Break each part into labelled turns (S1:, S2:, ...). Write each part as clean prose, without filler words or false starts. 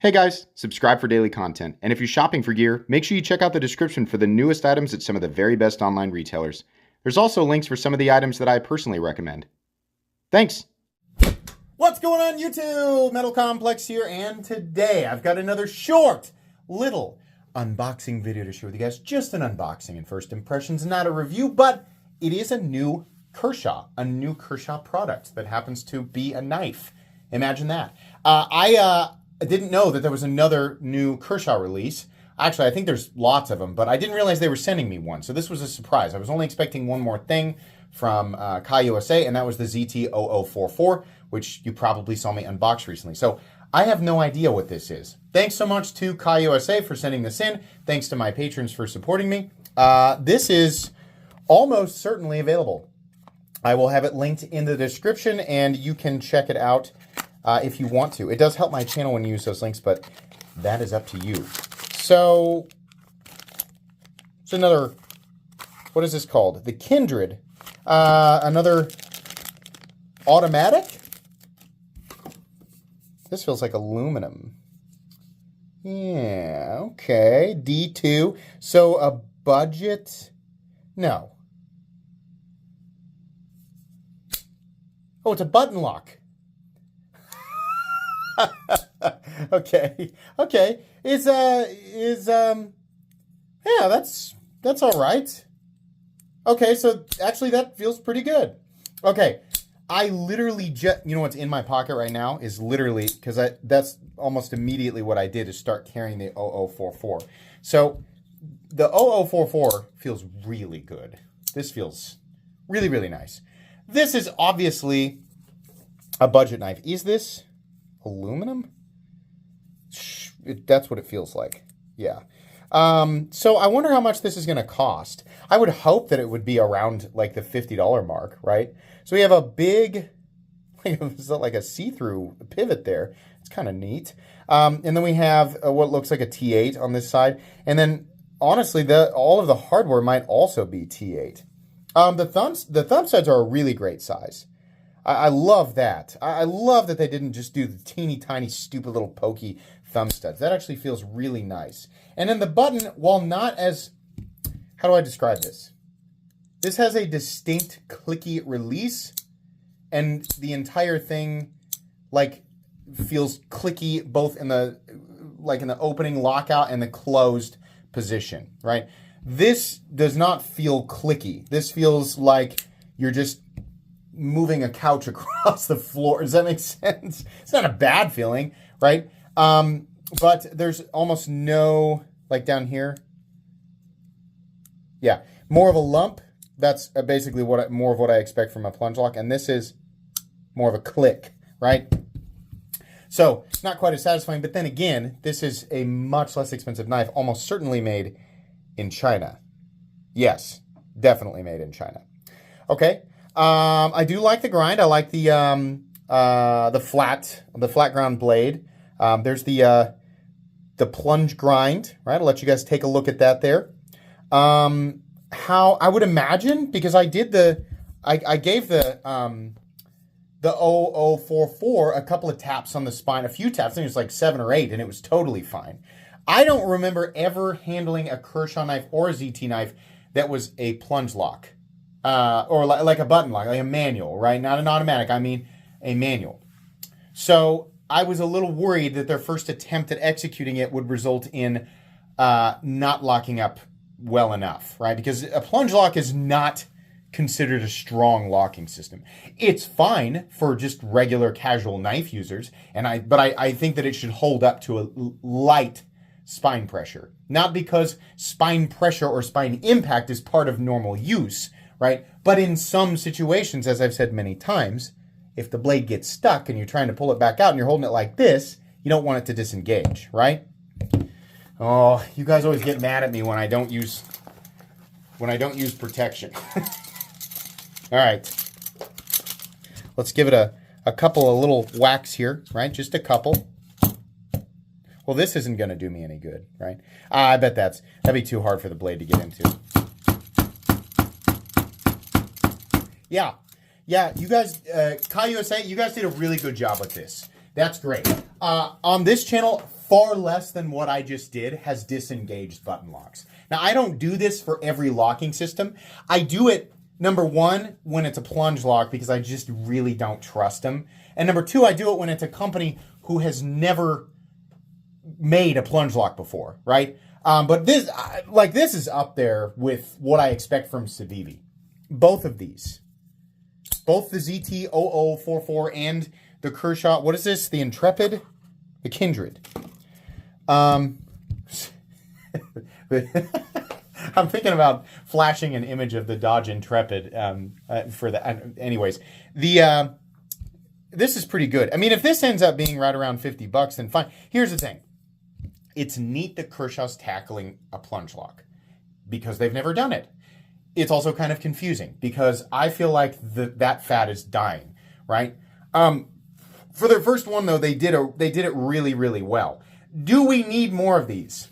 S1: Hey guys, subscribe for daily content, and if you're shopping for gear, make sure you check out the description for the newest items at some of the very best online retailers. There's also links for some of the items that I personally recommend. Thanks!
S2: What's going on YouTube? Metal Complex here, and today I've got another short, little unboxing video to share with you guys. Just an unboxing and first impressions, not a review, but it is a new Kershaw product that happens to be a knife. Imagine that. I didn't know that there was another new Kershaw release. Actually, I think there's lots of them, but I didn't realize they were sending me one. So this was a surprise. I was only expecting one more thing from Kai USA, and that was the ZT0044, which you probably saw me unbox recently. So I have no idea what this is. Thanks so much to Kai USA for sending this in. Thanks to my patrons for supporting me. This is almost certainly available. I will have it linked in the description, and you can check it out if you want to. It does help my channel when you use those links, but that is up to you. So, it's another, what is this called? The Kindred. Another automatic? This feels like aluminum. Yeah, okay. D2. So, a budget? No. Oh, it's a button lock. Okay. Yeah, that's all right. Okay, so actually that feels pretty good. Okay, I literally just, you know what's in my pocket right now is literally, because that's almost immediately what I did is start carrying the 0044. So the 0044 feels really good. This feels really, really nice. This is obviously a budget knife. Is this aluminum? That's what it feels like. Yeah. So I wonder how much this is going to cost. I would hope that it would be around like the $50 mark, right? So we have a big, like a see-through pivot there. It's kind of neat. And then we have what looks like a T8 on this side. And then honestly, all of the hardware might also be T8. The thumb studs are a really great size. I love that. I love that they didn't just do the teeny tiny stupid little pokey thumb studs. That actually feels really nice. And then the button, while not as, how do I describe this? This has a distinct clicky release, and the entire thing like feels clicky both in the opening lockout and the closed position, right? This does not feel clicky. This feels like you're just moving a couch across the floor. Does that make sense? It's not a bad feeling, right? But there's almost no, like down here. Yeah, more of a lump. That's basically more of what I expect from a plunge lock. And this is more of a click, right? So not quite as satisfying, but then again, this is a much less expensive knife, almost certainly made in China. Yes, definitely made in China. Okay. I do like the grind. I like the flat ground blade. There's the plunge grind, right? I'll let you guys take a look at that there. How I would imagine, because I gave the 0044 a couple of taps on the spine, a few taps. I think it was like 7 or 8, and it was totally fine. I don't remember ever handling a Kershaw knife or a ZT knife that was a plunge lock. Or like a button lock, like a manual, right? Not an automatic, I mean a manual. So I was a little worried that their first attempt at executing it would result in not locking up well enough, right? Because a plunge lock is not considered a strong locking system. It's fine for just regular casual knife users, but I think that it should hold up to a light spine pressure. Not because spine pressure or spine impact is part of normal use, right? But in some situations, as I've said many times, if the blade gets stuck and you're trying to pull it back out and you're holding it like this, you don't want it to disengage, right? Oh, you guys always get mad at me when I don't use protection. All right. Let's give it a couple of little whacks here, right? Just a couple. Well, this isn't going to do me any good, right? I bet that'd be too hard for the blade to get into. Yeah, you guys, Kai USA, you guys did a really good job with this. That's great. On this channel, far less than what I just did has disengaged button locks. Now, I don't do this for every locking system. I do it, number one, when it's a plunge lock because I just really don't trust them. And number two, I do it when it's a company who has never made a plunge lock before, right? But this is up there with what I expect from Civivi. Both of these. Both the ZT0044 and the Kershaw, what is this? The Intrepid? The Kindred. I'm thinking about flashing an image of the Dodge Intrepid for that. Anyways, this is pretty good. I mean, if this ends up being right around $50, then fine. Here's the thing. It's neat that Kershaw's tackling a plunge lock because they've never done it. It's also kind of confusing because I feel like that fad is dying, right? For their first one, though, they did it really, really well. Do we need more of these?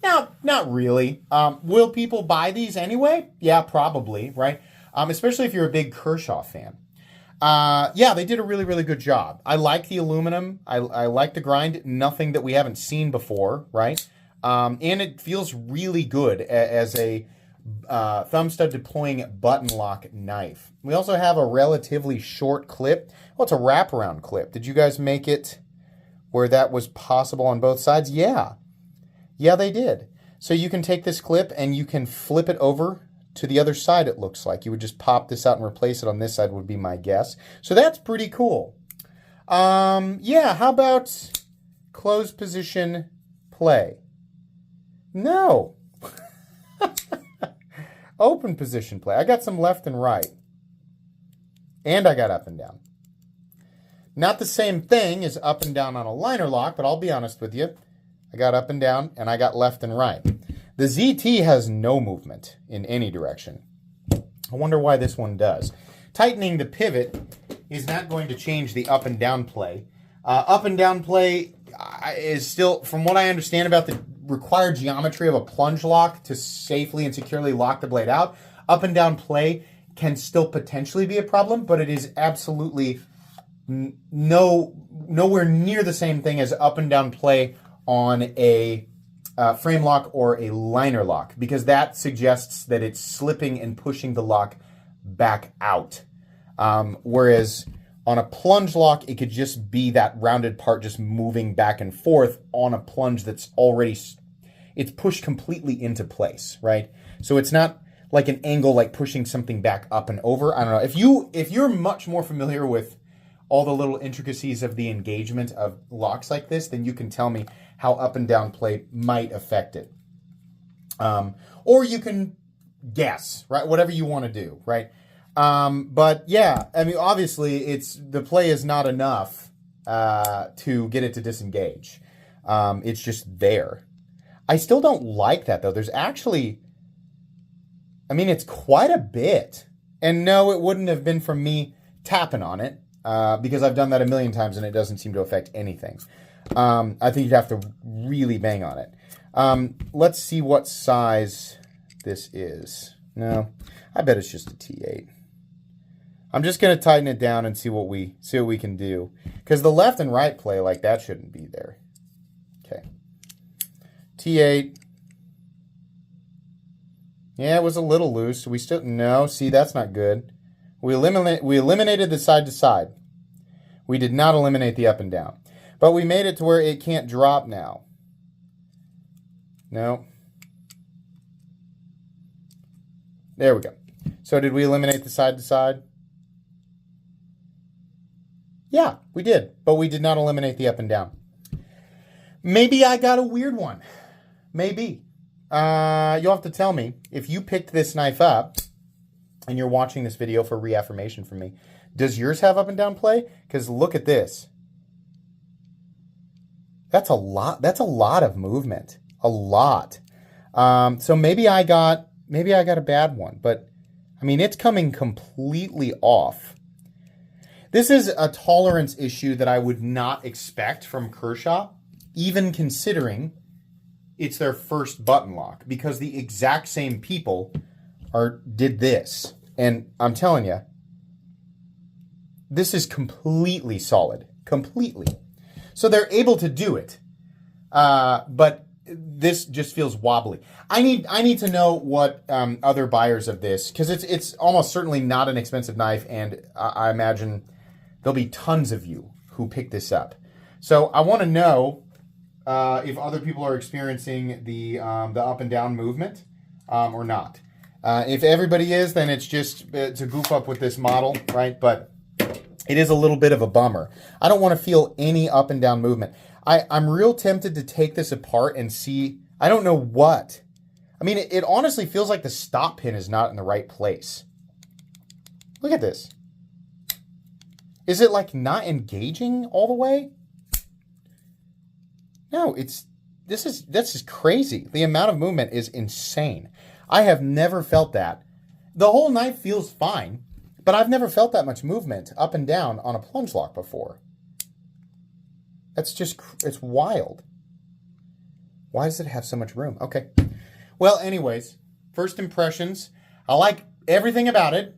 S2: No, not really. Will people buy these anyway? Yeah, probably, right? Especially if you're a big Kershaw fan. Yeah, they did a really, really good job. I like the aluminum. I like the grind. Nothing that we haven't seen before, right? And it feels really good as a thumb stud deploying button lock knife. We also have a relatively short clip. Well, it's a wraparound clip. Did you guys make it where that was possible on both sides? Yeah. Yeah, they did. So you can take this clip and you can flip it over to the other side, it looks like. You would just pop this out and replace it on this side would be my guess. So that's pretty cool. Yeah, how about closed position play? No. Open position play. I got some left and right. And I got up and down. Not the same thing as up and down on a liner lock, but I'll be honest with you. I got up and down, and I got left and right. The ZT has no movement in any direction. I wonder why this one does. Tightening the pivot is not going to change the up and down play. Up and down play is still, from what I understand about the required geometry of a plunge lock to safely and securely lock the blade out, up and down play can still potentially be a problem, but it is absolutely nowhere near the same thing as up and down play on a frame lock or a liner lock, because that suggests that it's slipping and pushing the lock back out. Whereas on a plunge lock, it could just be that rounded part just moving back and forth on a plunge that's already, it's pushed completely into place, right? So it's not like an angle like pushing something back up and over. I don't know. If you're much more familiar with all the little intricacies of the engagement of locks like this, then you can tell me how up and down play might affect it. Or you can guess, right? Whatever you want to do, right? But yeah, I mean, obviously the play is not enough to get it to disengage. It's just there. I still don't like that though. There's actually, I mean, it's quite a bit. And no, it wouldn't have been from me tapping on it. Because I've done that a million times and it doesn't seem to affect anything. I think you'd have to really bang on it. Let's see what size this is. No, I bet it's just a T8. I'm just going to tighten it down and see what we can do. Because the left and right play, like, that shouldn't be there. Okay. T8. Yeah, it was a little loose. We still, no, see, that's not good. We eliminated the side to side. We did not eliminate the up and down. But we made it to where it can't drop now. No. There we go. So did we eliminate the side to side? Yeah, we did. But we did not eliminate the up and down. Maybe I got a weird one. Maybe. You'll have to tell me. If you picked this knife up and you're watching this video for reaffirmation from me, does yours have up and down play? Because look at this. That's a lot. That's a lot of movement. A lot. So maybe I got a bad one, but I mean, it's coming completely off. This is a tolerance issue that I would not expect from Kershaw, even considering it's their first button lock, because the exact same people did this. And I'm telling you, this is completely solid. Completely. So they're able to do it. But this just feels wobbly. I need to know what other buyers of this, because it's almost certainly not an expensive knife, and I imagine there'll be tons of you who pick this up. So I want to know if other people are experiencing the up and down movement or not. If everybody is, then it's just to goof up with this model, right? But it is a little bit of a bummer. I don't want to feel any up and down movement. I'm real tempted to take this apart and see. I don't know what. I mean, it honestly feels like the stop pin is not in the right place. Look at this. Is it like not engaging all the way? No, this is crazy. The amount of movement is insane. I have never felt that. The whole knife feels fine, but I've never felt that much movement up and down on a plunge lock before. It's wild. Why does it have so much room? Okay. Well, anyways, first impressions. I like everything about it,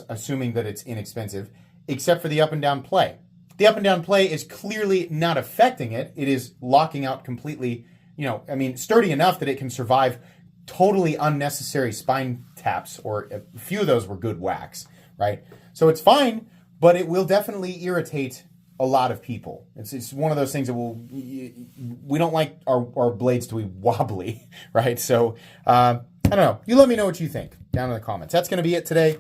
S2: assuming that it's inexpensive, except for the up and down play. The up and down play is clearly not affecting it. It is locking out completely, sturdy enough that it can survive totally unnecessary spine taps, or a few of those were good whacks, right? So it's fine, but it will definitely irritate a lot of people. It's one of those things that we don't like our blades to be wobbly, right? So I don't know. You let me know what you think down in the comments. That's going to be it today.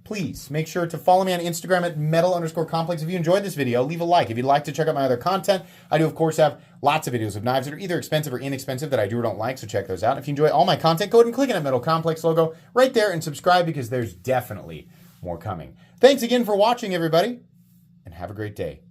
S2: Please make sure to follow me on Instagram at metal_complex. If you enjoyed this video, leave a like. If you'd like to check out my other content, I do, of course, have lots of videos of knives that are either expensive or inexpensive that I do or don't like, so check those out. If you enjoy all my content, go ahead and click on that Metal Complex logo right there and subscribe, because there's definitely more coming. Thanks again for watching, everybody, and have a great day.